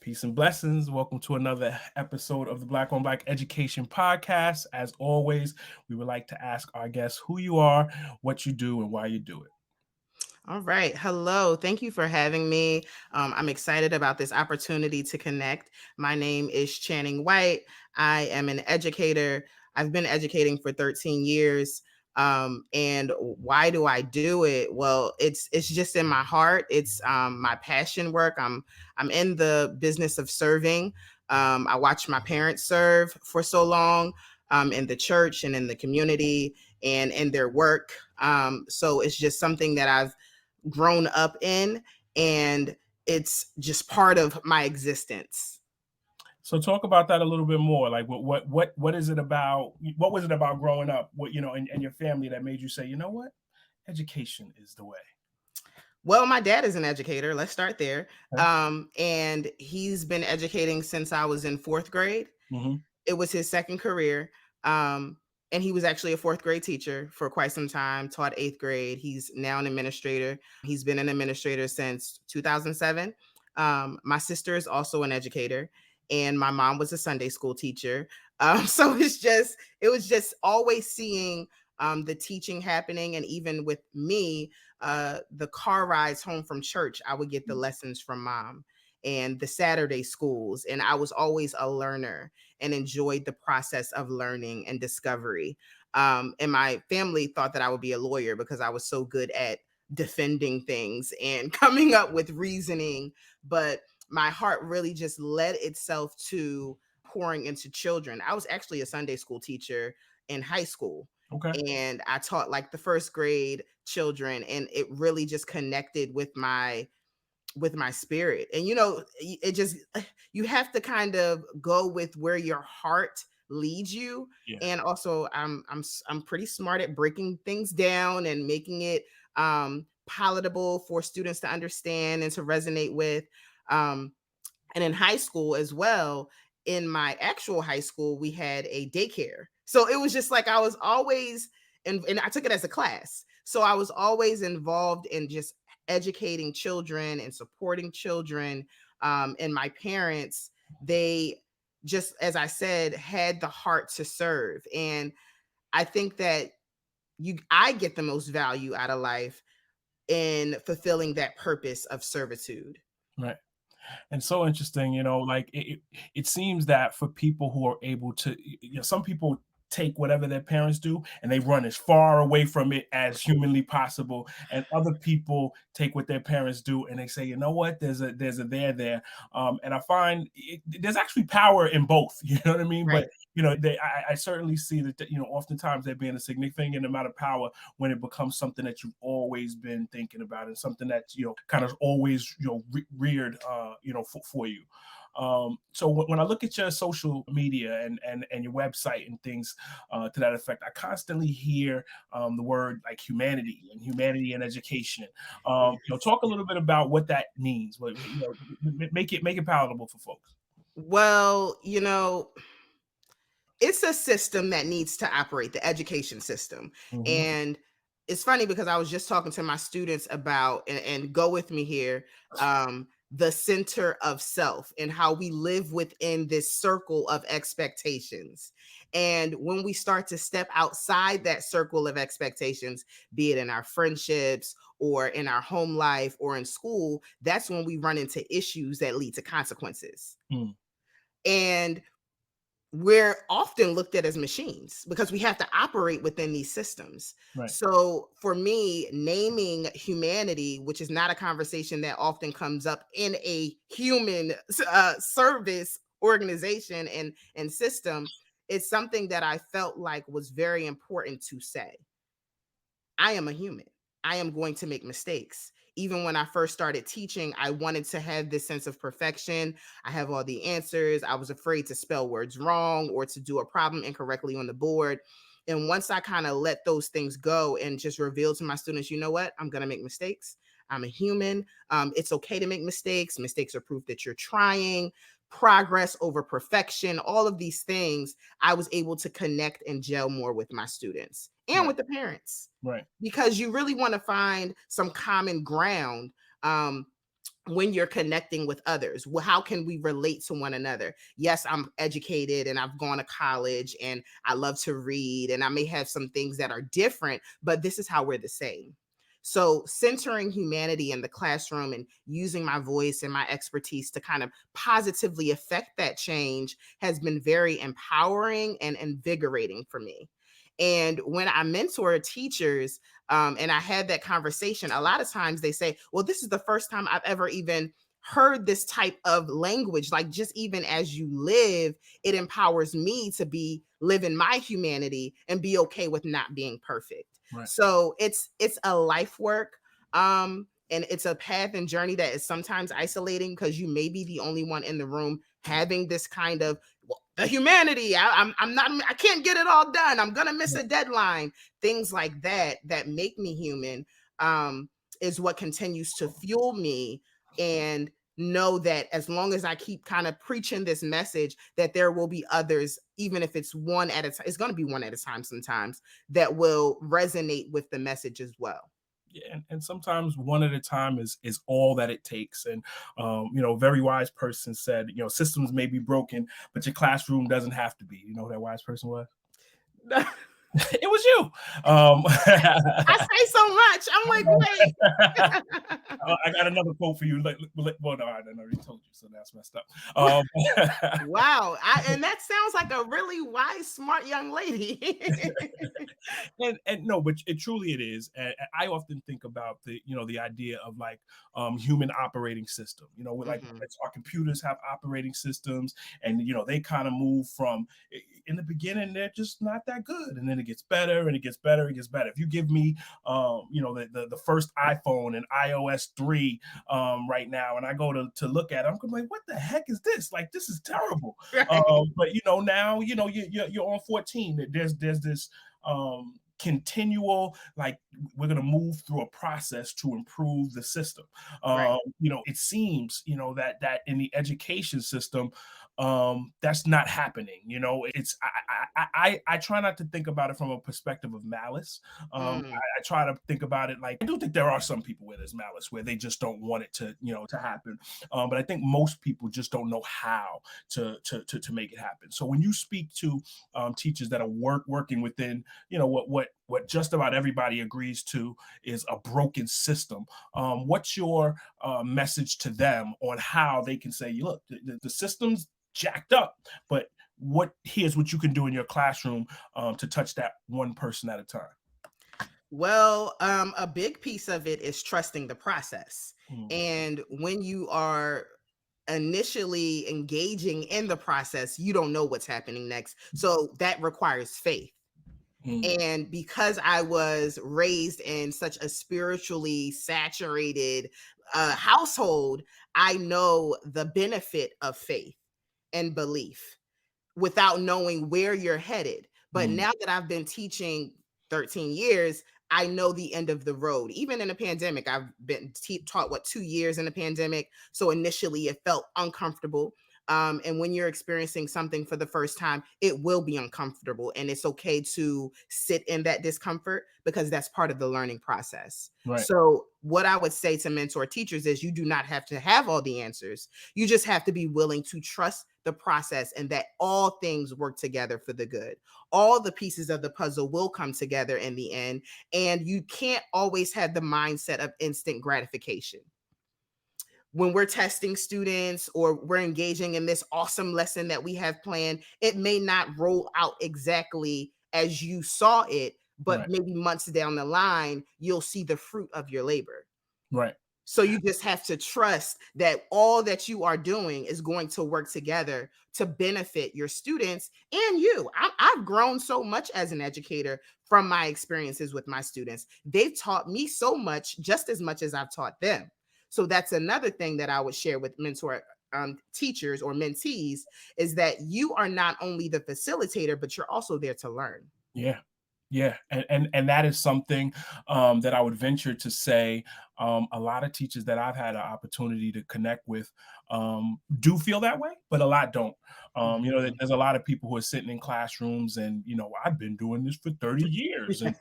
Peace and blessings. Welcome to another episode of the Black on Black Education Podcast. As always, we would like to ask our guests who you are, what you do, and why you do it. All right. Hello. Thank you for having me. I'm excited about this opportunity to connect. My name is Channing White. I am an educator. I've been educating for 13 years. And why do I do it? Well, it's just in my heart. It's my passion work. I'm in the business of serving. I watched my parents serve for so long in the church and in the community and in their work. So it's just something that I've grown up in, and it's just part of my existence. So talk about that a little bit more. Like what is it about? What was it about growing up? What and your family that made you say, you know what, education is the way. Well, my dad is an educator. Let's start there. Okay. And he's been educating since I was in fourth grade. Mm-hmm. It was his second career. And he was actually a fourth grade teacher for quite some time, taught eighth grade. He's now an administrator. He's been an administrator since 2007. My sister is also an educator, and my mom was a Sunday school teacher. So it was just always seeing the teaching happening. And even with me, the car rides home from church, I would get the lessons from mom and the Saturday schools. And I was always a learner and enjoyed the process of learning and discovery. And my family thought that I would be a lawyer because I was so good at defending things and coming up with reasoning. But my heart really just led itself to pouring into children. I was actually a Sunday school teacher in high school. Okay. And I taught like the first grade children, and it really just connected with my spirit. And it just, you have to kind of go with where your heart leads you. Yeah. And also I'm pretty smart at breaking things down and making it palatable for students to understand and to resonate with. And in high school as well, in my actual high school, we had a daycare. So it was just like I was always, and I took it as a class. So I was always involved in just educating children and supporting children. And my parents, they just, as I said, had the heart to serve. And I think that I get the most value out of life in fulfilling that purpose of servitude. Right. And so interesting, like it seems that for people who are able to, some people take whatever their parents do and they run as far away from it as humanly possible, and other people take what their parents do and they say, you know what, there's a there, and I find there's actually power in both. You know what I mean? Right. But I certainly see that oftentimes there being a significant amount of power when it becomes something that you've always been thinking about and something that's kind of always reared for you. So when I look at your social media and your website and things to that effect, I constantly hear the word like humanity and education. Talk a little bit about what that means. Make it palatable for folks. Well, it's a system that needs to operate, the education system. Mm-hmm. And it's funny because I was just talking to my students about, and go with me here, the center of self and how we live within this circle of expectations. And when we start to step outside that circle of expectations, be it in our friendships or in our home life or in school, that's when we run into issues that lead to consequences. Mm. And we're often looked at as machines because we have to operate within these systems. Right. So for me, naming humanity, which is not a conversation that often comes up in a human service organization and system, it's something that I felt like was very important to say. I am a human. I am going to make mistakes. Even when I first started teaching, I wanted to have this sense of perfection. I have all the answers. I was afraid to spell words wrong or to do a problem incorrectly on the board. And once I kind of let those things go and just reveal to my students, you know what? I'm going to make mistakes. I'm a human. It's okay to make mistakes. Mistakes are proof that you're trying. Progress over perfection, all of these things, I was able to connect and gel more with my students and Right. with the parents. Right. Because you really want to find some common ground when you're connecting with others. Well, how can we relate to one another? Yes, I'm educated and I've gone to college and I love to read and I may have some things that are different, but this is how we're the same. So, centering humanity in the classroom and using my voice and my expertise to kind of positively affect that change has been very empowering and invigorating for me. And when I mentor teachers, and I had that conversation, a lot of times they say, well, this is the first time I've ever even heard this type of language. Like, just even as you live, it empowers me to be living my humanity and be okay with not being perfect. Right. So it's a life work. And it's a path and journey that is sometimes isolating because you may be the only one in the room having this kind of, well, the humanity. I'm not. I can't get it all done. I'm gonna miss a deadline. Things like that that make me human, is what continues to fuel me. And know that as long as I keep kind of preaching this message, that there will be others, even if it's one at a time. It's going to be one at a time sometimes, that will resonate with the message as well. Yeah, and sometimes one at a time is all that it takes. And a very wise person said, systems may be broken, but your classroom doesn't have to be. You know who that wise person was? It was you. I say so much. I'm like, wait. I got another quote for you. Well, no, I already told you, so that's messed up. Wow. And that sounds like a really wise, smart young lady. and no, but truly it is. And I often think about the idea of like human operating system. Like Mhm. our computers have operating systems, and they kind of move from in the beginning they're just not that good, and then it gets better and it gets better and it gets better. If you give me the first iPhone and iOS 3 right now, and I go to look at it, I'm going like, what the heck is this? Like, this is terrible. Right. But now you're on 14. There's this continual, like, we're going to move through a process to improve the system. Right. It seems that in the education system, that's not happening. It's I try not to think about it from a perspective of malice. Mm. I try to think about it like, I do think there are some people where there's malice, where they just don't want it to happen. But I think most people just don't know how to make it happen. So when you speak to teachers that are working within what just about everybody agrees to is a broken system, what's your message to them on how they can say, look, the system's jacked up, but here's what you can do in your classroom to touch that one person at a time? Well, a big piece of it is trusting the process. Mm, And when you are initially engaging in the process, you don't know what's happening next. So that requires faith. mm, And because I was raised in such a spiritually saturated household, I know the benefit of faith and belief without knowing where you're headed. But mm. now that I've been teaching 13 years, I know the end of the road. Even in a pandemic, I've been taught 2 years in a pandemic. So initially it felt uncomfortable. And when you're experiencing something for the first time, it will be uncomfortable. And it's okay to sit in that discomfort because that's part of the learning process. Right. So, what I would say to mentor teachers is you do not have to have all the answers. You just have to be willing to trust the process and that all things work together for the good. All the pieces of the puzzle will come together in the end. And you can't always have the mindset of instant gratification. When we're testing students or we're engaging in this awesome lesson that we have planned, it may not roll out exactly as you saw it, but Right. maybe months down the line, you'll see the fruit of your labor. Right. So you just have to trust that all that you are doing is going to work together to benefit your students and you. I've grown so much as an educator from my experiences with my students. They've taught me so much, just as much as I've taught them. So that's another thing that I would share with mentor teachers or mentees is that you are not only the facilitator, but you're also there to learn. Yeah. Yeah, and that is something that I would venture to say a lot of teachers that I've had an opportunity to connect with do feel that way, but a lot don't. Mhm. There's a lot of people who are sitting in classrooms and, I've been doing this for 30 years. And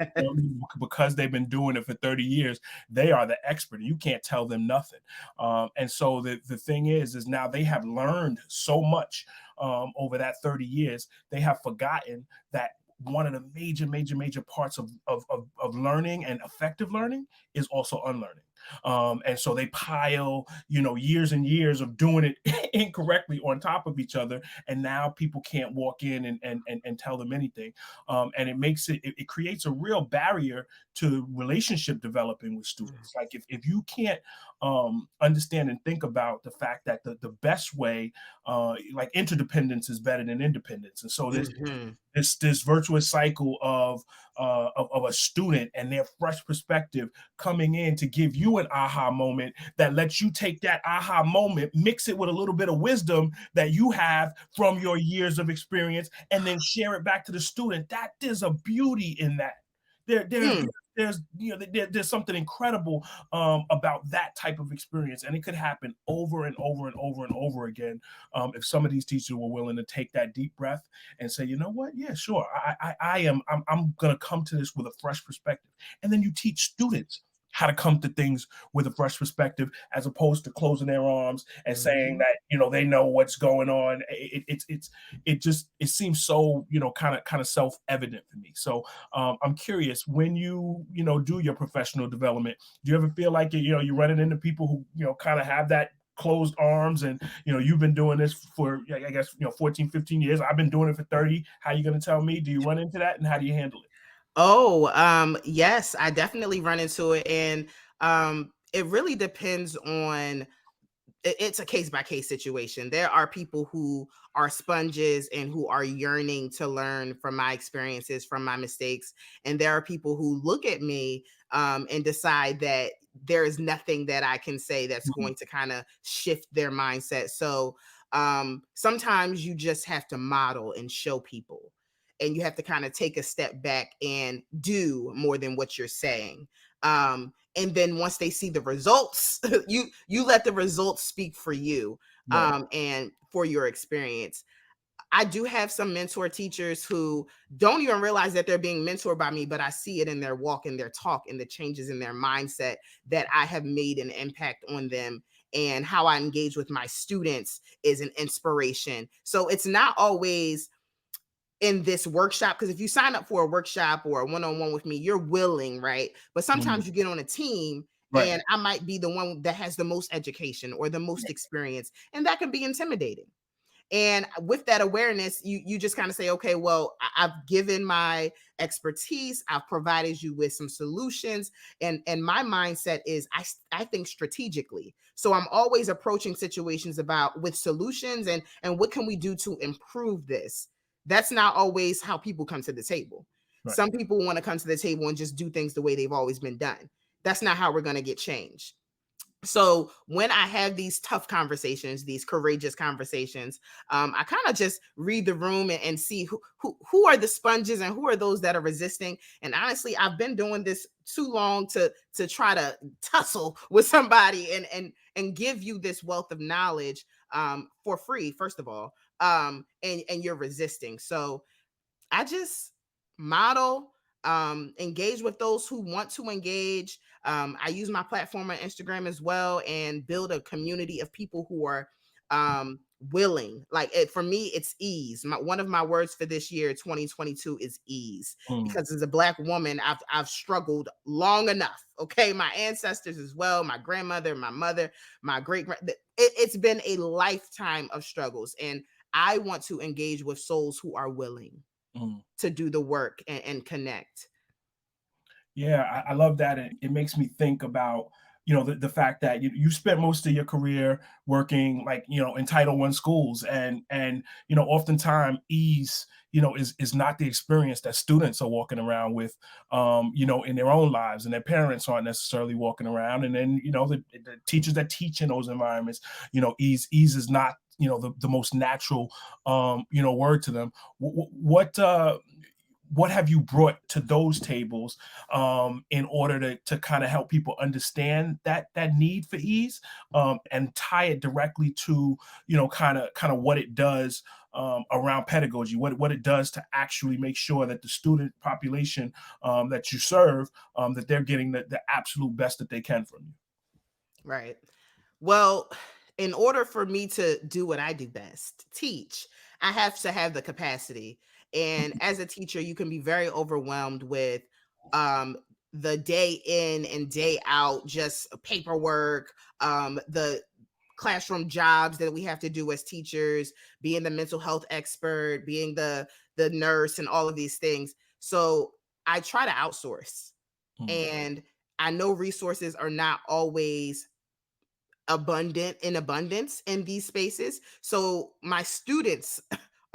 because they've been doing it for 30 years, they are the expert. You can't tell them nothing. And so the thing is now they have learned so much over that 30 years, they have forgotten that one of the major parts of learning and effective learning is also unlearning. And so they pile, years and years of doing it incorrectly on top of each other. And now people can't walk in and tell them anything. And it creates a real barrier to relationship developing with Mm. students. Like if you can't understand and think about the fact that the best way, like interdependence is better than independence. And so Mhm. this virtuous cycle of a student and their fresh perspective coming in to give you an aha moment that lets you take that aha moment, mix it with a little bit of wisdom that you have from your years of experience, and then share it back to the student. That there's a beauty in that. There, there's Mm. there's there's something incredible about that type of experience, and it could happen over and over and over and over again if some of these teachers were willing to take that deep breath and say, you know what, yeah, sure, I'm gonna come to this with a fresh perspective. And then you teach students how to come to things with a fresh perspective, as opposed to closing their arms and saying Mhm. that they know what's going on. It seems so kind of self-evident for me. So I'm curious, when you do your professional development, do you ever feel like you're running into people who kind of have that closed arms, and you've been doing this for, I guess, 14, 15 years. I've been doing it for 30. How you going to tell me? Do you run into that, and how do you handle it? Oh, yes, I definitely run into it, and it really depends on it's a case by case situation. There are people who are sponges and who are yearning to learn from my experiences, from my mistakes. And there are people who look at me and decide that there is nothing that I can say that's Mm, going to kind of shift their mindset. So sometimes you just have to model and show people. And you have to kind of take a step back and do more than what you're saying. And then once they see the results, you let the results speak for you right. and for your experience. I do have some mentor teachers who don't even realize that they're being mentored by me, but I see it in their walk and their talk and the changes in their mindset that I have made an impact on them. And how I engage with my students is an inspiration. So it's not always in this workshop, because if you sign up for a workshop or a one-on-one with me, you're willing, right? But Mm, sometimes you get on a team right. and I might be the one that has the most education or the most experience, and that can be intimidating. And with that awareness, you just kind of say, okay, well, I've given my expertise, I've provided you with some solutions, and my mindset is I think strategically. So I'm always approaching situations about with solutions and what can we do to improve this. That's not always how people come to the table. Right. Some people want to come to the table and just do things the way they've always been done. That's not how we're going to get change. So when I have these tough conversations, these courageous conversations, I kind of just read the room and see who are the sponges and who are those that are resisting. And honestly, I've been doing this too long to try to tussle with somebody and give you this wealth of knowledge for free, first of all, and you're resisting. So I just model, engage with those who want to engage. I use my platform on Instagram as well and build a community of people who are willing. Like for me, it's ease. One of my words for this year, 2022, is ease. Mm, Because as a Black woman, I've struggled long enough. Okay, my ancestors as well, my grandmother, my mother, my great grand. It's been a lifetime of struggles, and I want to engage with souls who are willing mm. to do the work and connect. Yeah, I love that. It makes me think about, the fact that you spent most of your career working, like, in Title I schools, and oftentimes ease, is not the experience that students are walking around with, in their own lives, and their parents aren't necessarily walking around. And then, the teachers that teach in those environments, ease is not, the most natural, word to them. What what have you brought to those tables in order to kind of help people understand that need for ease, and tie it directly to, kind of what it does around pedagogy, what it does to actually make sure that the student population that you serve, that they're getting the absolute best that they can from you. Right. Well, in order for me to do what I do best, teach, I have to have the capacity. And as a teacher, you can be very overwhelmed with um, the day in and day out, just paperwork, the classroom jobs that we have to do as teachers, being the mental health expert, being the nurse, and all of these things. So I try to outsource, Mm, and I know resources are not always abundance in these spaces. So my students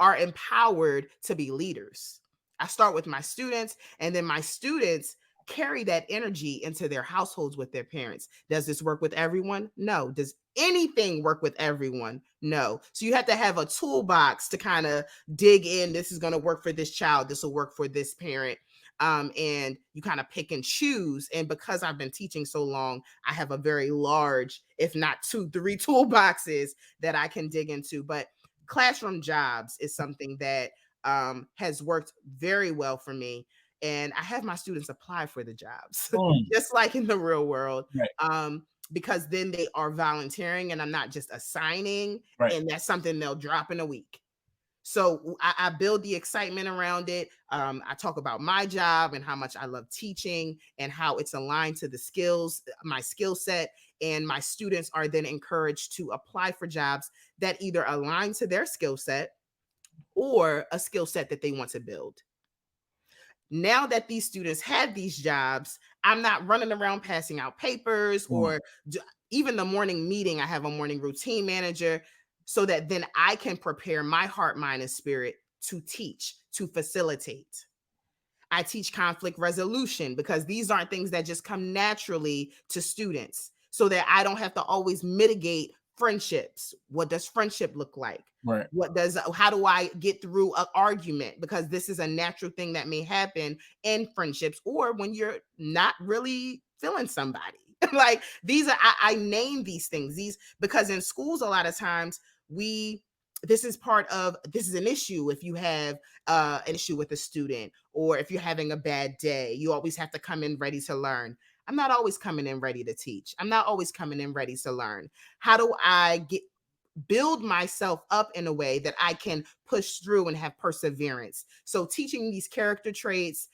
are empowered to be leaders. I start with my students, and then my students carry that energy into their households with their parents. Does this work with everyone? No. Does anything work with everyone? No. So you have to have a toolbox to kind of dig in. This is going to work for this child. This will work for this parent. And you kind of pick and choose. And because I've been teaching so long, I have a very large, if not 2, 3 toolboxes that I can dig into. But classroom jobs is something that has worked very well for me. And I have my students apply for the jobs, mm, just like in the real world. right, Because then they are volunteering and I'm not just assigning, right, and that's something they'll drop in a week. So I build the excitement around it. I talk about my job and how much I love teaching and how it's aligned to the skills, my skill set. And my students are then encouraged to apply for jobs that either align to their skill set or a skill set that they want to build. Now that these students have these jobs, I'm not running around passing out papers mm, or even the morning meeting. I have a morning routine manager so that then I can prepare my heart, mind, and spirit to teach, to facilitate. I teach conflict resolution because these aren't things that just come naturally to students, so that I don't have to always mitigate friendships. What does friendship look like? right, How do I get through an argument? Because this is a natural thing that may happen in friendships or when you're not really feeling somebody. Like these are, I name these things, these, because in schools, a lot of times this is an issue. If you have an issue with a student, or if you're having a bad day, you always have to come in ready to learn. I'm not always coming in ready to teach. I'm not always coming in ready to learn. How do I build myself up in a way that I can push through and have perseverance? So teaching these character traits,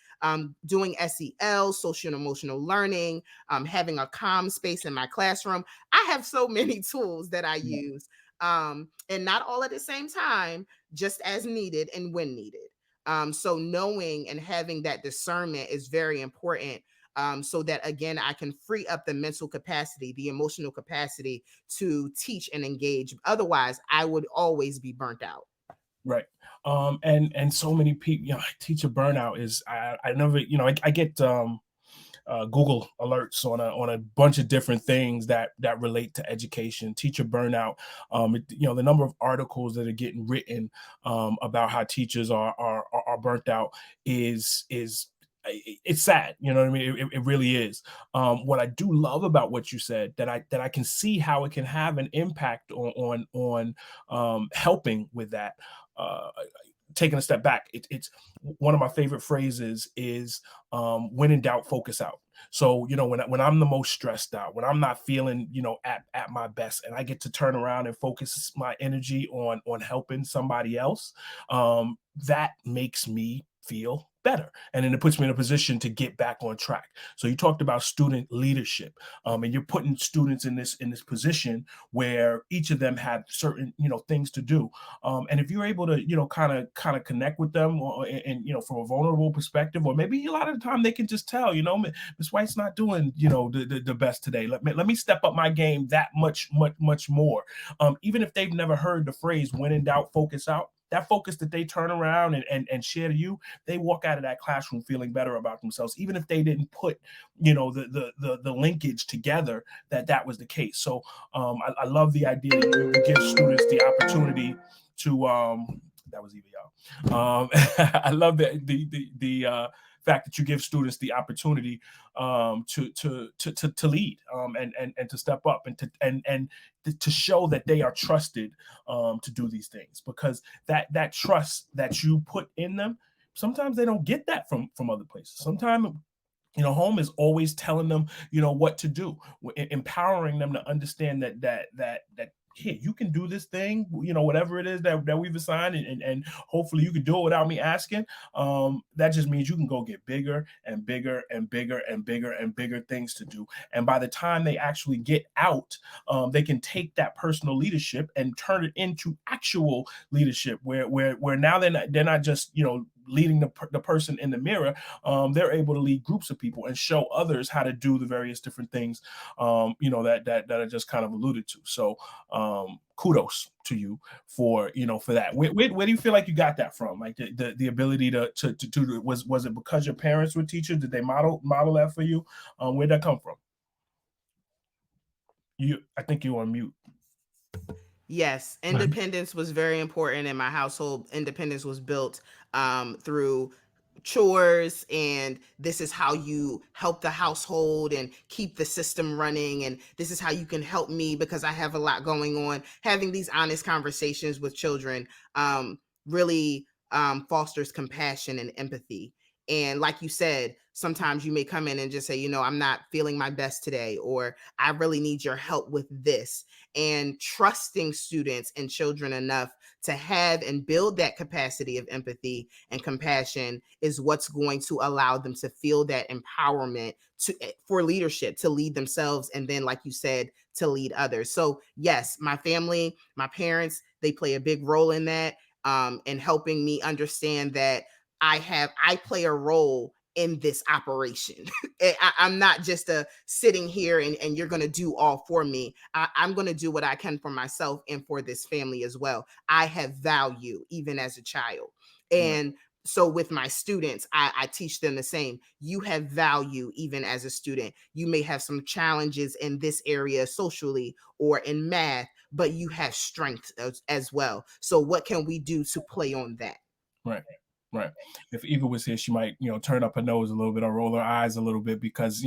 doing SEL, social and emotional learning, having a calm space in my classroom. I have so many tools that I right, use, and not all at the same time, just as needed and when needed. So knowing and having that discernment is very important, so that again, I can free up the mental capacity, the emotional capacity to teach and engage. Otherwise, I would always be burnt out. right. And so many people, teacher burnout is, I never, I get Google alerts on a bunch of different things that relate to education, teacher burnout. The number of articles that are getting written about how teachers are burnt out is it's sad. You know what I mean? It really is. What I do love about what you said, that I can see how it can have an impact on helping with that. Uh, Taking a step back, it's one of my favorite phrases is, when in doubt, focus out. So, when I'm the most stressed out, when I'm not feeling, at my best, and I get to turn around and focus my energy on helping somebody else, that makes me feel better, and then it puts me in a position to get back on track. So you talked about student leadership, and you're putting students in this position where each of them have certain, things to do, and if you're able to, kind of connect with them, and from a vulnerable perspective, or maybe a lot of the time they can just tell, Miss White's not doing, the best today. Let me step up my game that much more. Even if they've never heard the phrase "when in doubt, focus out." That focus that they turn around and share to you, they walk out of that classroom feeling better about themselves, even if they didn't put, the linkage together that was the case. So I love the idea that you give students the opportunity that was either y'all. I love the fact that you give students the opportunity to lead, and to step up, and to show that they are trusted to do these things, because that trust that you put in them, sometimes they don't get that from other places. Sometimes, home is always telling them, what to do, empowering them to understand that here, you can do this thing, whatever it is that we've assigned, and hopefully you can do it without me asking. That just means you can go get bigger and bigger and bigger and bigger and bigger things to do. And by the time they actually get out, they can take that personal leadership and turn it into actual leadership, where now they're not just leading the person in the mirror. They're able to lead groups of people and show others how to do the various different things, that I just kind of alluded to. So kudos to you for that. Where do you feel like you got that from? Like the ability to do it, was it because your parents were teachers? Did they model that for you? Where'd that come from? I think you're on mute. Yes, independence was very important in my household. Independence was built through chores, and this is how you help the household and keep the system running, and this is how you can help me because I have a lot going on. Having these honest conversations with children really fosters compassion and empathy. And like you said, sometimes you may come in and just say, I'm not feeling my best today, or I really need your help with this. And trusting students and children enough to have and build that capacity of empathy and compassion is what's going to allow them to feel that empowerment for leadership, to lead themselves, and then, like you said, to lead others. So yes, my family, my parents, they play a big role in that, in helping me understand that I play a role in this operation. I'm not just sitting here and you're going to do all for me. I'm going to do what I can for myself and for this family as well. I have value even as a child. Right. And so with my students, I teach them the same. You have value even as a student. You may have some challenges in this area socially or in math, but you have strength as well. So what can we do to play on that? Right. Right. If Eva was here, she might, turn up her nose a little bit or roll her eyes a little bit, because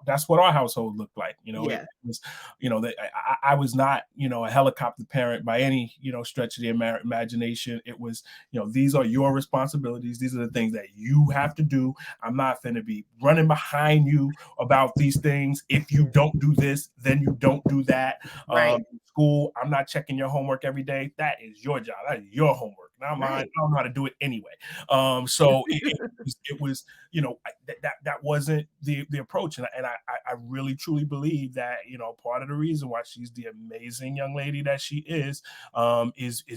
that's what our household looked like. It Yeah. was, that I was not, a helicopter parent by any, stretch of the imagination. It was, these are your responsibilities. These are the things that you have to do. I'm not going to be running behind you about these things. If you don't do this, then you don't do that. Right. School, I'm not checking your homework every day. That is your job. That is your homework, not mine. Right. I don't know how to do it anyway. So it was, that wasn't the approach, and I really truly believe that part of the reason why she's the amazing young lady that she is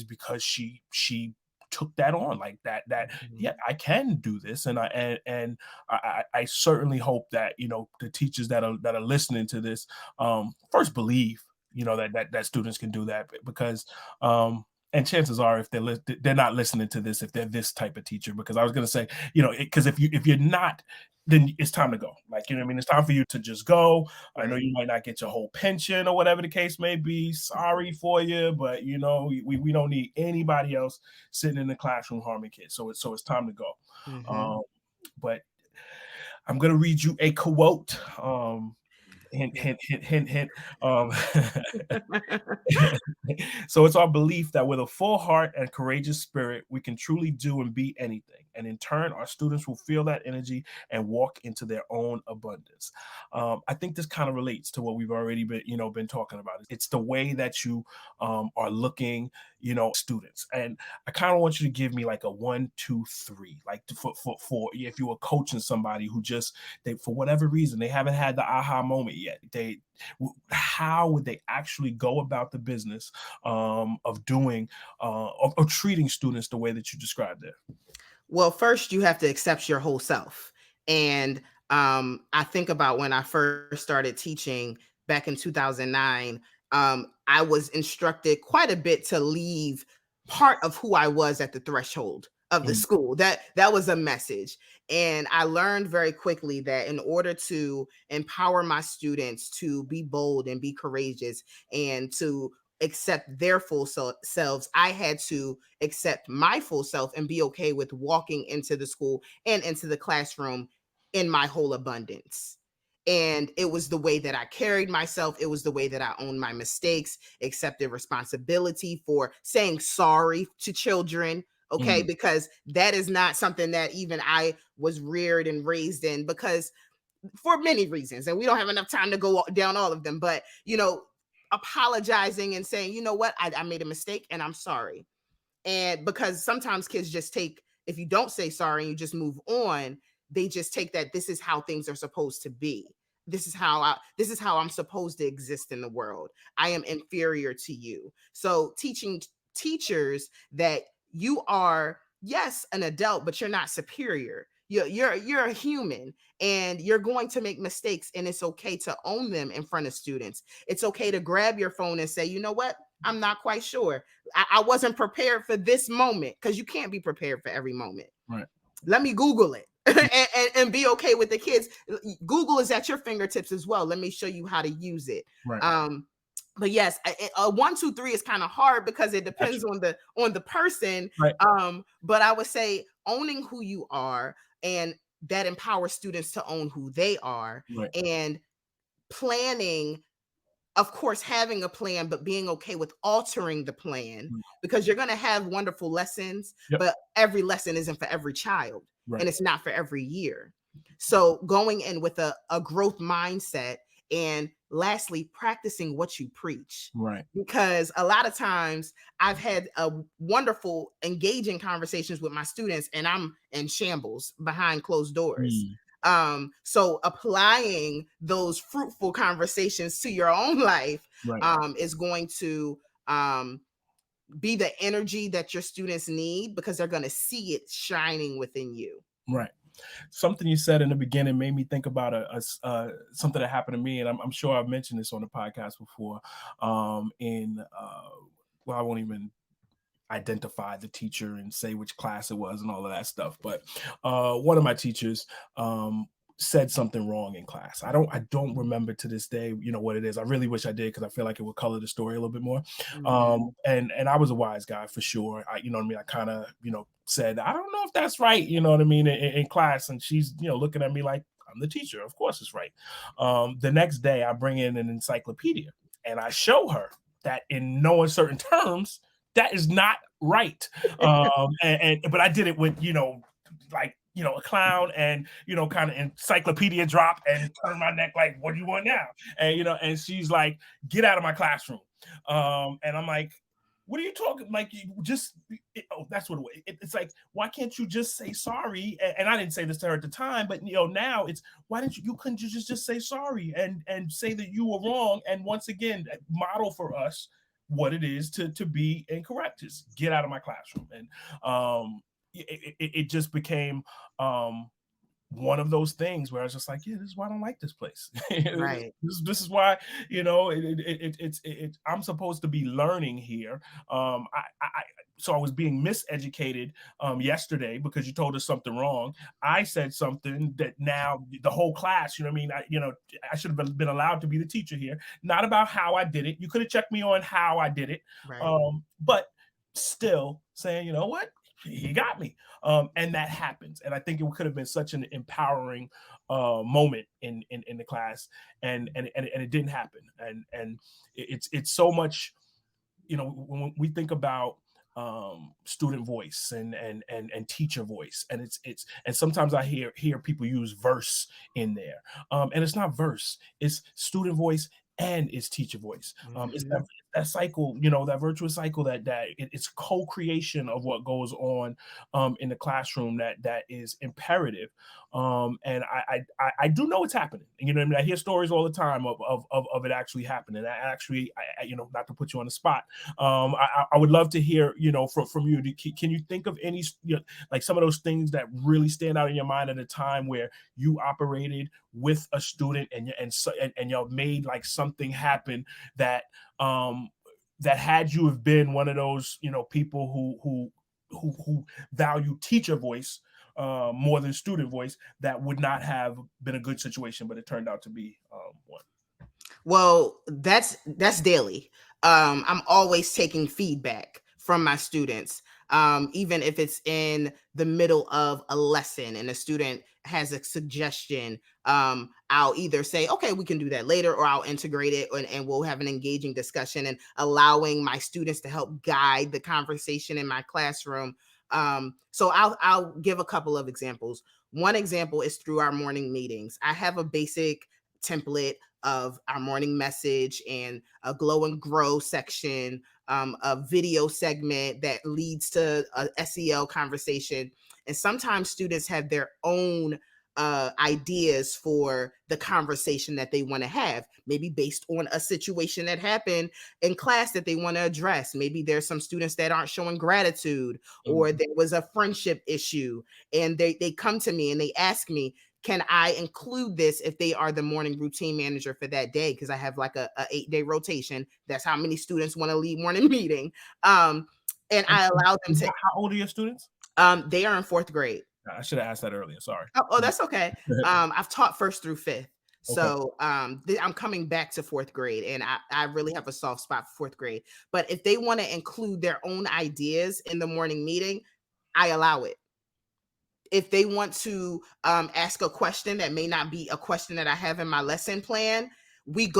because she took that on, like that yeah, I can do this. And I certainly hope that the teachers that are listening to this first believe that students can do that, because and chances are, if they're not listening to this, if they're this type of teacher, because I was going to say, because if you're not, then it's time to go. Like, what I mean? It's time for you to just go. I know Right. you might not get your whole pension or whatever the case may be. Sorry for you, but we don't need anybody else sitting in the classroom harming kids. So it's time to go. Mm-hmm. But I'm going to read you a quote. Hint, Yeah. hint, hint, hint, hint. So it's our belief that with a full heart and courageous spirit, we can truly do and be anything. And in turn, our students will feel that energy and walk into their own abundance. I think this kind of relates to what we've already been talking about. It's the way that you are looking, students. And I kind of want you to give me like a 1, 2, 3, like for if you were coaching somebody who just, they, for whatever reason, they haven't had the aha moment yet. How would they actually go about the business of doing of treating students the way that you described it? Well, first you have to accept your whole self. And I think about when I first started teaching back in 2009, I was instructed quite a bit to leave part of who I was at the threshold of the Mm. school. That was a message. And I learned very quickly that in order to empower my students to be bold and be courageous and to accept their full selves. I had to accept my full self and be okay with walking into the school and into the classroom in my whole abundance. And it was the way that I carried myself. It was the way that I owned my mistakes, accepted responsibility for saying sorry to children. Okay. Mm. Because that is not something that even I was reared and raised in, because for many reasons, and we don't have enough time to go down all of them, but apologizing and saying, you know what, I made a mistake and I'm sorry. And because sometimes kids just take, if you don't say sorry and you just move on, they just take that this is how things are supposed to be. This is how I'm supposed to exist in the world. I am inferior to you. So teaching teachers that you are, yes, an adult, but you're not superior. You're a human, and you're going to make mistakes, and it's okay to own them in front of students. It's okay to grab your phone and say, you know what, I'm not quite sure. I wasn't prepared for this moment, because you can't be prepared for every moment. Right. Let me Google it. and be okay with the kids. Google is at your fingertips as well. Let me show you how to use it. Right. But yes, a 1, 2, 3 is kind of hard because it depends on the person. Right. But I would say owning who you are, and that empowers students to own who they are. Right. And planning, of course, having a plan, but being okay with altering the plan, because you're going to have wonderful lessons, Yep. but every lesson isn't for every child. Right. And it's not for every year. So going in with a growth mindset, and lastly, practicing what you preach. Right. Because a lot of times I've had a wonderful, engaging conversations with my students, and I'm in shambles behind closed doors. So applying those fruitful conversations to your own life, right. Is going to be the energy that your students need, because they're going to see it shining within you. Right. Something you said in the beginning made me think about something that happened to me, and I'm sure I've mentioned this on the podcast before. Well, I won't even identify the teacher and say which class it was and all of that stuff. But one of my teachers said something wrong in class. I don't remember to this day, what it is. I really wish I did, because I feel like it would color the story a little bit more. And I was a wise guy for sure. You know what I mean? I kind of, said, I don't know if that's right, you know what I mean, in class. And she's, looking at me like, I'm the teacher. Of course it's right. The next day I bring in an encyclopedia and I show her that in no uncertain terms, that is not right. But I did it with, a clown and, kind of encyclopedia drop and turn my neck like, what do you want now? And, and she's like, get out of my classroom. And I'm like, what are you talking? Like, you just, that's what it's like. Why can't you just say sorry? And I didn't say this to her at the time, but now it's, why didn't you couldn't you just say sorry and say that you were wrong? And once again, model for us what it is to be incorrect. Just get out of my classroom. And it just became one of those things where I was just like, yeah, this is why I don't like this place. Right. This is why, I'm supposed to be learning here. So I was being miseducated yesterday because you told us something wrong. I said something that now the whole class, I should have been allowed to be the teacher here. Not about how I did it. You could have checked me on how I did it. Right. But still saying, you know what? He got me. And that happens. And I think it could have been such an empowering moment in the class, and it didn't happen. And it's so much, when we think about student voice and teacher voice, and it's and sometimes I hear people use verse in there, and it's not verse, it's student voice and it's teacher voice. It's that cycle, that virtuous cycle that it's co-creation of what goes on in the classroom that is imperative. And I do know it's happening. And, I hear stories all the time of it actually happening. Not to put you on the spot, I would love to hear, from you. Can you think of any, like some of those things that really stand out in your mind at a time where you operated with a student and y'all made like something happen that had you have been one of those, people who value teacher voice more than student voice, that would not have been a good situation, but it turned out to be one? Well, that's daily. I'm always taking feedback from my students. Even if it's in the middle of a lesson and a student has a suggestion, I'll either say, okay, we can do that later, or I'll integrate it and we'll have an engaging discussion, and allowing my students to help guide the conversation in my classroom. So I'll give a couple of examples. One example is through our morning meetings. I have a basic template of our morning message and a glow and grow section, a video segment that leads to a SEL conversation. And sometimes students have their own ideas for the conversation that they want to have, maybe based on a situation that happened in class that they want to address. Maybe there's some students that aren't showing gratitude, or there was a friendship issue, and they come to me and they ask me, can I include this if they are the morning routine manager for that day? Because I have like a 8-day rotation. That's how many students want to lead morning meeting. And I allow them to. How old are your students? They are in 4th grade. I should have asked that earlier. Sorry. Oh, that's okay. I've taught 1st through 5th. Okay. So I'm coming back to 4th grade, and I really have a soft spot for 4th grade. But if they want to include their own ideas in the morning meeting, I allow it. If they want to ask a question that may not be a question that I have in my lesson plan, we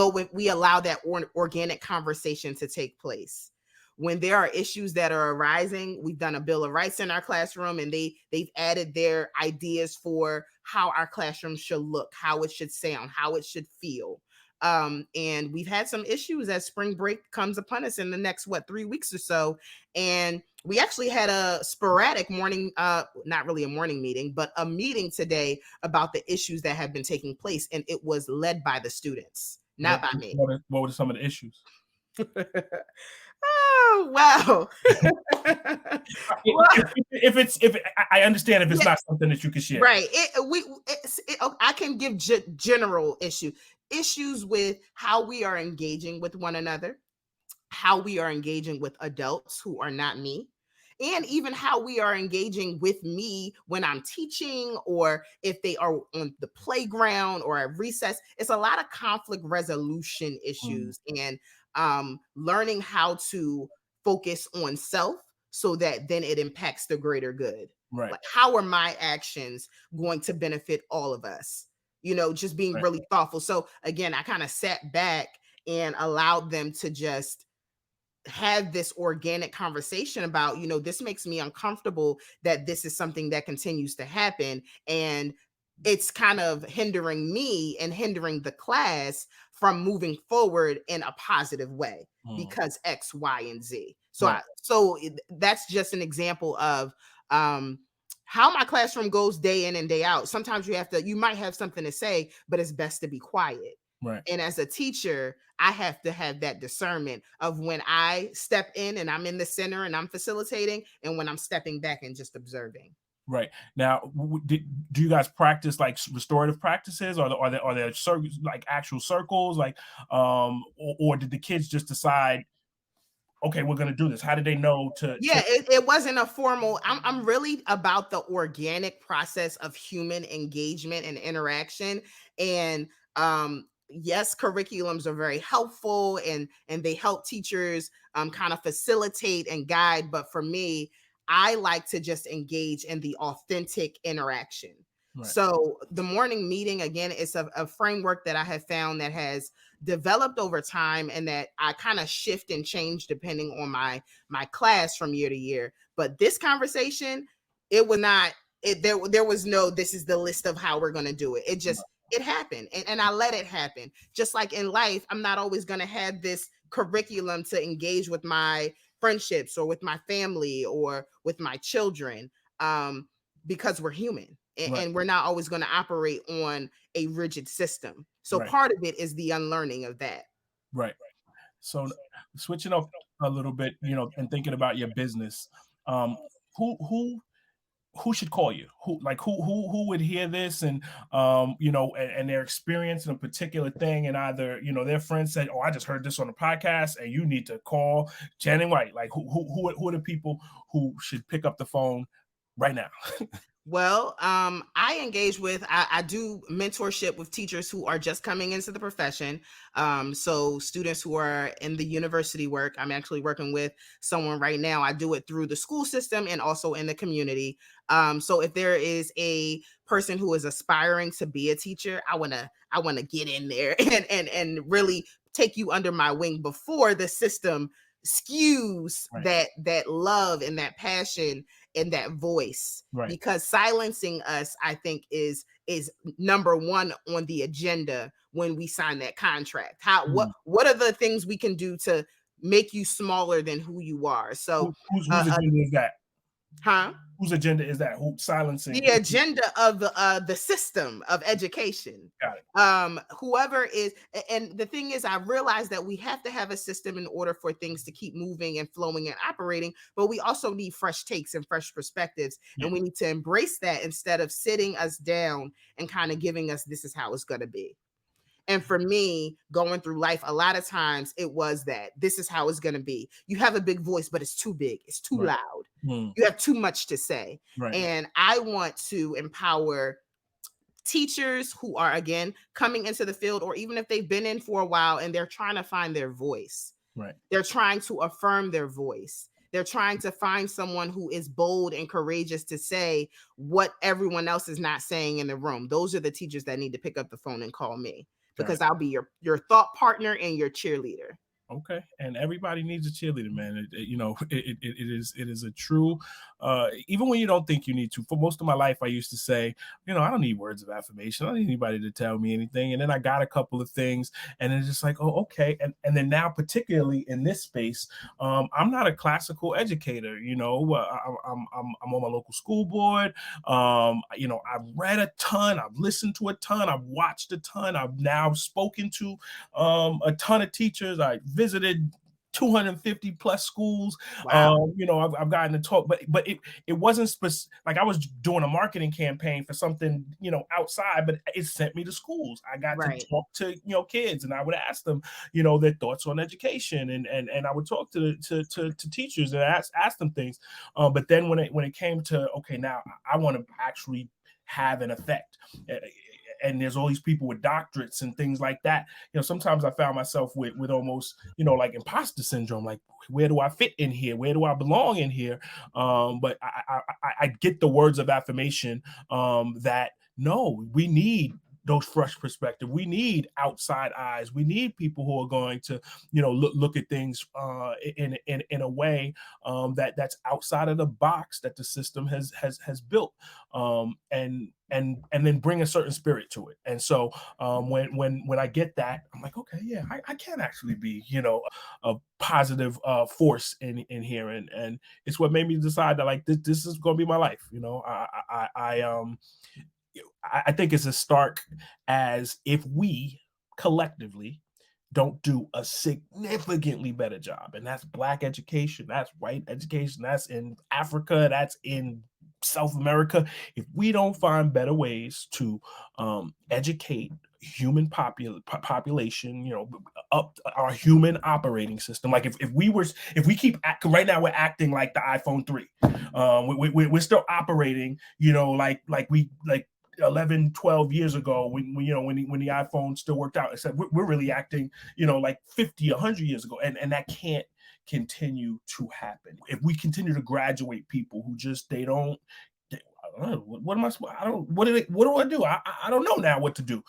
allow that organic conversation to take place. When there are issues that are arising, we've done a Bill of Rights in our classroom, and they've added their ideas for how our classroom should look, how it should sound, how it should feel. And we've had some issues as spring break comes upon us in the next 3 weeks or so. And we actually had a sporadic morning, not really a morning meeting, but a meeting today about the issues that have been taking place. And it was led by the students, not by me. What were some of the issues? Oh, wow. If I understand if it's not something that you can share. Right. I can give general issues with how we are engaging with one another, how we are engaging with adults who are not me, and even how we are engaging with me when I'm teaching, or if they are on the playground or at recess. It's a lot of conflict resolution issues, and learning how to focus on self so that then it impacts the greater good. Right. Like, how are my actions going to benefit all of us? Just being really thoughtful. So again, I kind of sat back and allowed them to just have this organic conversation about, this makes me uncomfortable that this is something that continues to happen. And it's kind of hindering me and hindering the class from moving forward in a positive way because X, Y, and Z. So that's just an example of how my classroom goes day in and day out. Sometimes you might have something to say, but it's best to be quiet. Right. And as a teacher, I have to have that discernment of when I step in and I'm in the center and I'm facilitating, and when I'm stepping back and just observing. Right. Now, do you guys practice like restorative practices, or are there circles, like actual circles, like or did the kids just decide, okay, we're going to do this? How did they know to? Yeah, it wasn't a formal. I'm really about the organic process of human engagement and interaction. And yes, curriculums are very helpful, and they help teachers kind of facilitate and guide. But for me, I like to just engage in the authentic interaction. Right. So the morning meeting, again, it's a framework that I have found that has developed over time, and that I kind of shift and change depending on my class from year to year. But this conversation, it was not, there was no, this is the list of how we're going to do it. It just, it happened, and I let it happen. Just like in life, I'm not always going to have this curriculum to engage with my friendships or with my family or with my children, because we're human, and we're not always going to operate on a rigid system. So part of it is the unlearning of that. Right. So switching up a little bit, and thinking about your business, who should call you? Who would hear this and and their experience in a particular thing, and either their friends said, "Oh, I just heard this on the podcast, and you need to call Channing White." Like who are the people who should pick up the phone right now? Well, I engage with, I do mentorship with teachers who are just coming into the profession. So students who are in the university work, I'm actually working with someone right now. I do it through the school system and also in the community. So if there is a person who is aspiring to be a teacher, I want to get in there and really take you under my wing before the system skews Right. that love and that passion and that voice, Right. because silencing us, I think, is number one on the agenda when we sign that contract. How Mm. what are the things we can do to make you smaller than who you are? So Whose agenda is that? huh Whose agenda is that? Who silencing? the agenda of the system of education, Got it. whoever is, and the thing is, I realize that we have to have a system in order for things to keep moving and flowing and operating, but we also need fresh takes and fresh perspectives, Yeah. and we need to embrace that instead of sitting us down and kind of giving us, this is how it's going to be. And for me, going through life, a lot of times it was that this is how it's going to be. You have a big voice, but it's too big, it's too Right. loud. Mm. You have too much to say. Right. And I want to empower teachers who are, again, coming into the field, or even if they've been in for a while and they're trying to find their voice. Right. They're trying to affirm their voice. They're trying to find someone who is bold and courageous to say what everyone else is not saying in the room. Those are the teachers that need to pick up the phone and call me, Got because it. I'll be your thought partner and your cheerleader. Okay, and everybody needs a cheerleader, man. It is a true. Even when you don't think you need to. For most of my life, I used to say, I don't need words of affirmation. I don't need anybody to tell me anything. And then I got a couple of things, and it's just like, oh, okay. And then now, particularly in this space, I'm not a classical educator. I'm on my local school board. I've read a ton. I've listened to a ton. I've watched a ton. I've now spoken to a ton of teachers. I visited 250 plus schools. Wow. I've gotten to talk, but it wasn't like I was doing a marketing campaign for something, outside, but it sent me to schools. I got to Right. talk to kids, and I would ask them, their thoughts on education, and I would talk to teachers and ask them things. But then when it came to, okay, now I want to actually have an effect. And there's all these people with doctorates and things like that. Sometimes I found myself with almost, like imposter syndrome. Like, where do I fit in here? Where do I belong in here? But I get the words of affirmation, that no, we need those fresh perspective. We need outside eyes. We need people who are going to, look at things in a way, that's outside of the box that the system has built, and then bring a certain spirit to it. And so, when I get that, I'm like, okay, yeah, I can actually be, a positive force in here, and it's what made me decide that, like, this is going to be my life. I think it's as stark as if we collectively don't do a significantly better job. And that's Black education, that's white education, that's in Africa, that's in South America. If we don't find better ways to educate human population, up our human operating system. Like, if we keep right now, we're acting like the iPhone 3. We're still operating, like 11, 12 years ago, when the iPhone still worked out. Except we're really acting, like 50, 100 years ago, and that can't continue to happen. If we continue to graduate people who just I don't know, what am I? I don't. What do I do? I don't know now what to do.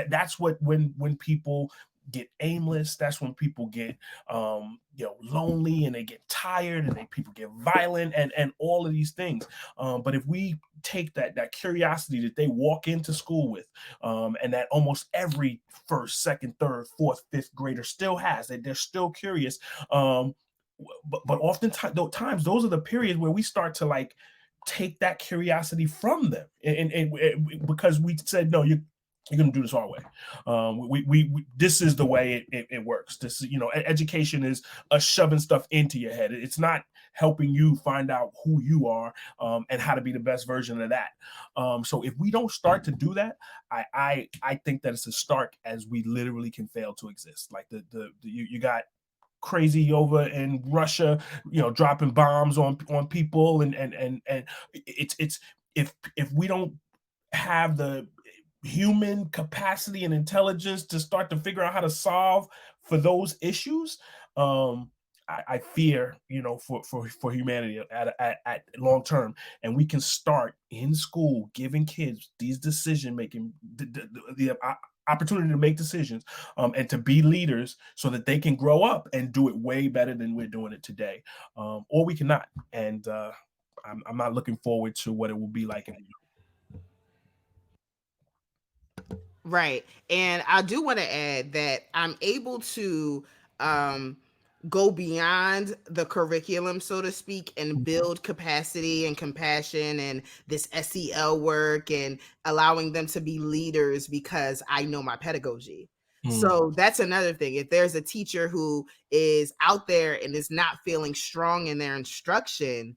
That's what, when people get aimless. That's when people get lonely, and they get tired, and people get violent, and all of these things. But if we take that curiosity that they walk into school with, and that almost every first, second, third, fourth, fifth grader still has, that they're still curious. But oftentimes those are the periods where we start to, like, take that curiosity from them, and because we said, no, you're going to do this our way. We this is the way it works. This is, education is a shoving stuff into your head. It's not helping you find out who you are, and how to be the best version of that. So if we don't start to do that, I think that it's as stark as we literally can fail to exist. Like, you got crazy over in Russia, dropping bombs on people, and it's if we don't have the human capacity and intelligence to start to figure out how to solve for those issues, I fear, for humanity at long term. And we can start in school giving kids these decision making, the opportunity to make decisions, and to be leaders, so that they can grow up and do it way better than we're doing it today, or we cannot. And I'm not looking forward to what it will be like in. Right. And I do want to add that I'm able to um, go beyond the curriculum, so to speak, and build capacity and compassion and this SEL work and allowing them to be leaders because I know my pedagogy. Mm, So that's another thing. If there's a teacher who is out there and is not feeling strong in their instruction,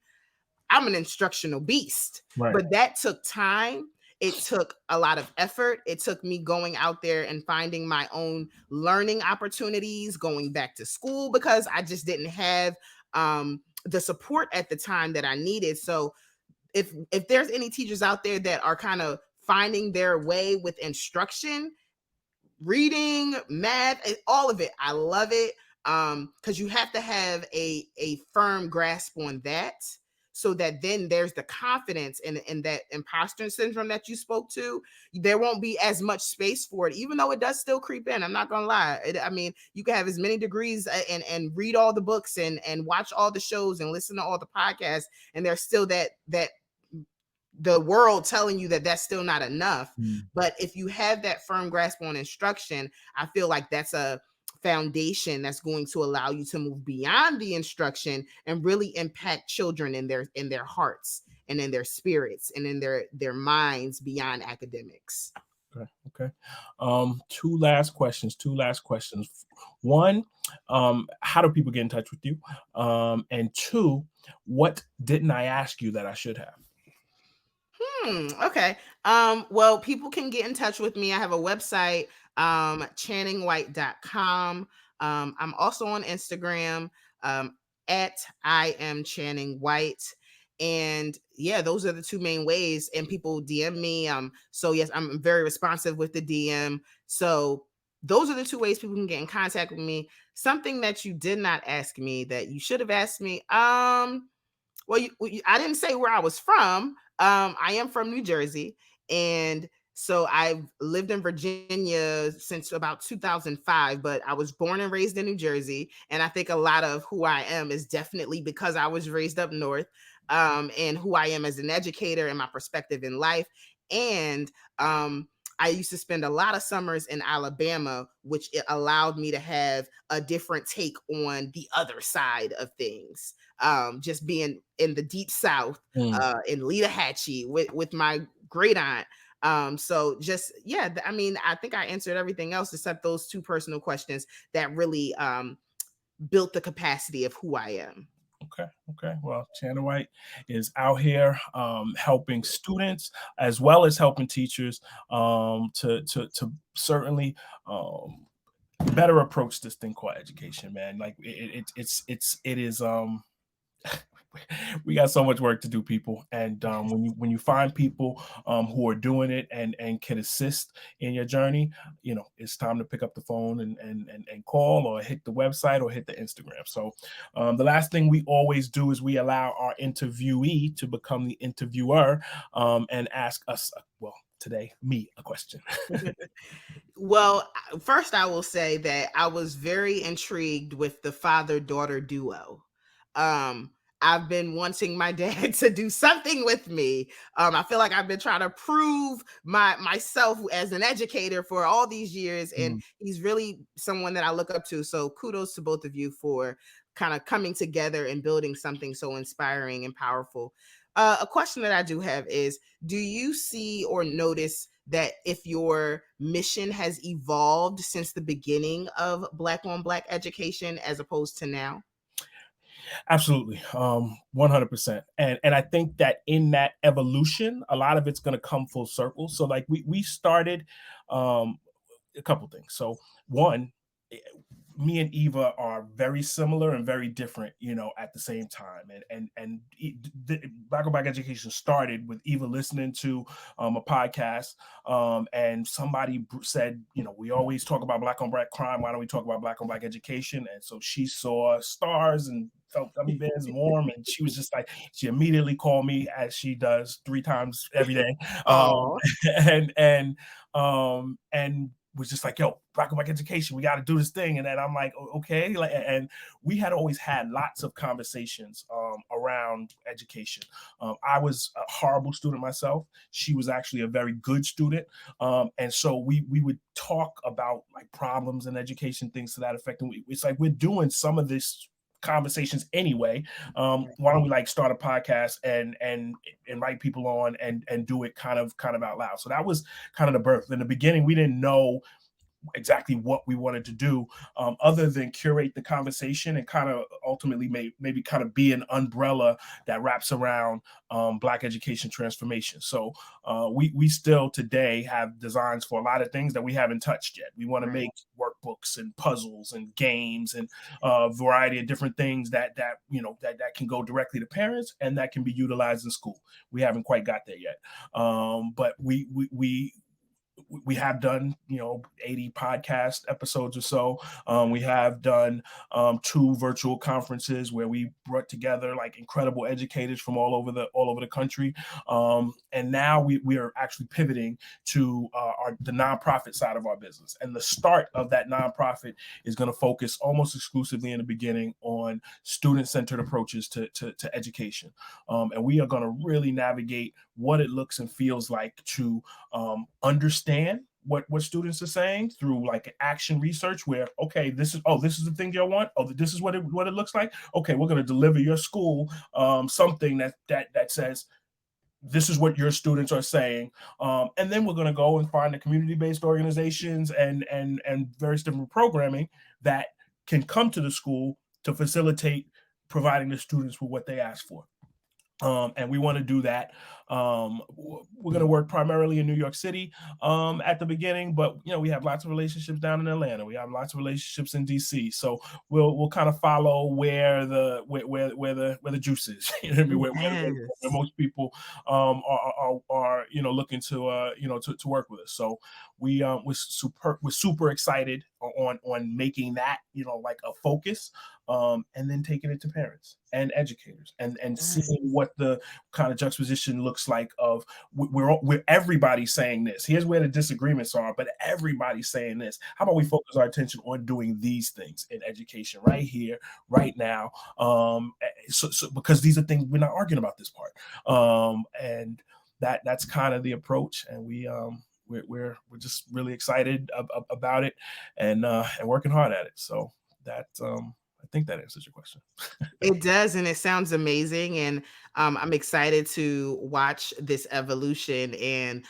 I'm an instructional beast. right. But that took time. It took a lot of effort. It took me going out there and finding my own learning opportunities, going back to school because I just didn't have the support at the time that I needed. So if there's any teachers out there that are kind of finding their way with instruction, reading, math, all of it, I love it. Because you have to have a firm grasp on that, so that then there's the confidence in that imposter syndrome that you spoke to. There won't be as much space for it, even though it does still creep in. I'm not gonna lie. I mean, you can have as many degrees and read all the books and watch all the shows and listen to all the podcasts, and there's still that the world telling you that that's still not enough. Mm. But if you have that firm grasp on instruction, I feel like that's a foundation that's going to allow you to move beyond the instruction and really impact children in their hearts and in their spirits and in their minds beyond academics. Okay. Okay. Two last questions. One, how do people get in touch with you? And two, what didn't I ask you that I should have? Okay. Well, people can get in touch with me. I have a website, channingwhite.com. I'm also on Instagram, at I am Channing White. And yeah, those are the two main ways. And people DM me. So yes, I'm very responsive with the DM. So those are the two ways people can get in contact with me. Something that you did not ask me that you should have asked me. Well, I didn't say where I was from. I am from New Jersey, and so I've lived in Virginia since about 2005. But I was born and raised in New Jersey, and I think a lot of who I am is definitely because I was raised up north, and who I am as an educator and my perspective in life. And I used to spend a lot of summers in Alabama, which it allowed me to have a different take on the other side of things. Just being in the deep South, Mm, in Leaderhatchee with my great aunt. So just yeah, I mean, I think I answered everything else except those two personal questions that really built the capacity of who I am. okay. Okay. Well, Channel White is out here, helping students as well as helping teachers, to certainly, better approach this thing called education, man. Like it is. We got so much work to do, people. And when you find people, who are doing it and can assist in your journey, it's time to pick up the phone and call, or hit the website, or hit the Instagram. So the last thing we always do is we allow our interviewee to become the interviewer, and ask us, well, today, me, a question. Well, first I will say that I was very intrigued with the father-daughter duo. Um, I've been wanting my dad to do something with me. I feel like I've been trying to prove myself as an educator for all these years, and Mm, he's really someone that I look up to. So kudos to both of you for kind of coming together and building something so inspiring and powerful. A question that I do have is, do you see or notice that if your mission has evolved since the beginning of Black on Black education as opposed to now? Absolutely, 100%. And I think that in that evolution, a lot of it's going to come full circle. So like we started, um, a couple things. So one, me and Eva are very similar and very different, at the same time. Black on Black Education started with Eva listening to a podcast, and somebody said, we always talk about Black on Black crime. Why don't we talk about Black on Black education? And so she saw stars and felt gummy bears warm, and she was just like, she immediately called me, as she does 3 times every day, Oh, and was just like, yo, Black on Black education, we got to do this thing. And then I'm like, okay. And we had always had lots of conversations around education. I was a horrible student myself. She was actually a very good student. And so we would talk about like problems in education, things to that effect. And it's like, we're doing some of this conversations anyway. Why don't we like start a podcast and invite people on and do it kind of out loud? So that was kind of the birth. In the beginning, we didn't know exactly what we wanted to do, other than curate the conversation and kind of ultimately maybe kind of be an umbrella that wraps around Black education transformation. So we still today have designs for a lot of things that we haven't touched yet. We want to make workbooks and puzzles and games and a variety of different things that can go directly to parents and that can be utilized in school. We haven't quite got there yet, but we have done 80 podcast episodes or so. We have done 2 virtual conferences where we brought together like incredible educators from all over the country, and now we are actually pivoting to the nonprofit side of our business. And the start of that nonprofit is going to focus almost exclusively in the beginning on student-centered approaches to education, and we are going to really navigate what it looks and feels like to understand what students are saying through like action research, where okay, this is the thing you want, this is what it looks like. Okay, we're going to deliver your school something that says this is what your students are saying, and then we're going to go and find the community-based organizations and various different programming that can come to the school to facilitate providing the students with what they ask for. And we want to do that. We're going to work primarily in New York City at the beginning, but we have lots of relationships down in Atlanta. We have lots of relationships in DC. So we'll kind of follow where the juice is. You know what I mean? Where most people are looking to work with us. So we're super excited on making that like a focus, and then taking it to parents and educators and seeing what the kind of juxtaposition looks like of we're everybody saying this. Here's where the disagreements are, but everybody's saying this. How about we focus our attention on doing these things in education right here, right now? So because these are things we're not arguing about this part, and that's kind of the approach, and we're just really excited about it and working hard at it. So that I think that answers your question. It does, and it sounds amazing, and I'm excited to watch this evolution. And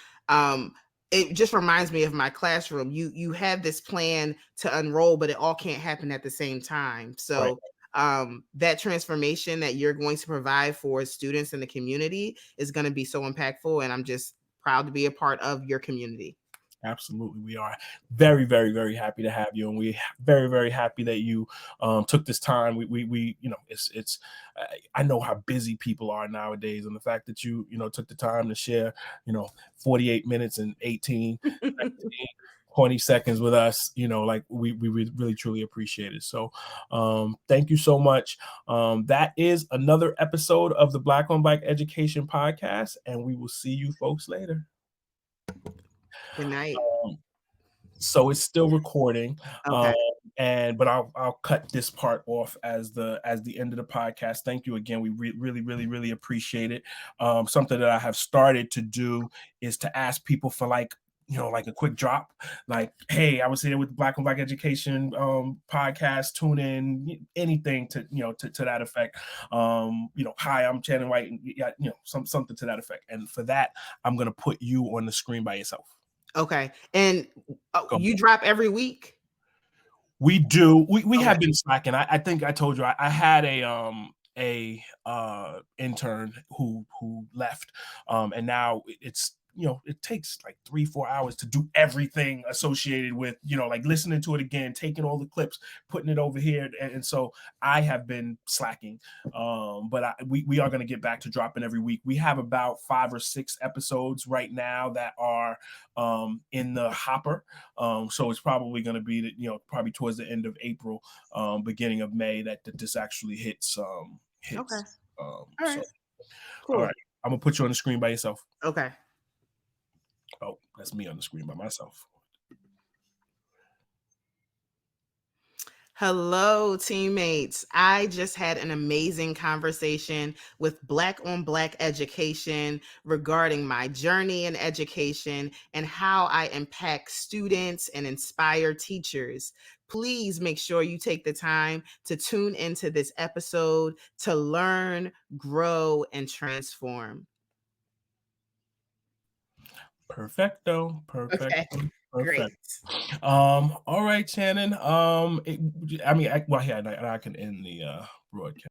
it just reminds me of my classroom. You have this plan to enroll, but it all can't happen at the same time. So that transformation that you're going to provide for students in the community is going to be so impactful, and I'm just proud to be a part of your community. Absolutely. We are very, very, very happy to have you. And we're very, very happy that you took this time. We it's I know how busy people are nowadays. And the fact that you took the time to share, 48 minutes and 18, 20 seconds with us, like we really, truly appreciate it. So thank you so much. That is another episode of the Black on Black Education Podcast. And we will see you folks later. Good night. So it's still recording, Okay. but I'll cut this part off as the end of the podcast. Thank you again. We really, really, really appreciate it. Something that I have started to do is to ask people for like a quick drop, like, hey, I was here with the Black on Black Education podcast, tune in, anything to to that effect. Hi, I'm Channing White, and something to that effect. And for that, I'm gonna put you on the screen by yourself. Okay. And you drop every week? We do. We have been slacking. I think I told you I had a intern who left, and now it's it takes like 3-4 hours to do everything associated with, like listening to it again, taking all the clips, putting it over here. And so I have been slacking. But we are going to get back to dropping every week. We have about 5 or 6 episodes right now that are in the hopper. So it's probably going to be, probably towards the end of April, beginning of May that this actually hits. Okay. All So, right. all Cool. right, I'm gonna put you on the screen by yourself. Okay. Oh, that's me on the screen by myself. Hello, teammates. I just had an amazing conversation with Black on Black education regarding my journey in education and how I impact students and inspire teachers. Please make sure you take the time to tune into this episode to learn, grow, and transform. Perfecto, Okay, perfecto, great. perfect. All right, Shannon. Well, yeah, I can end the broadcast.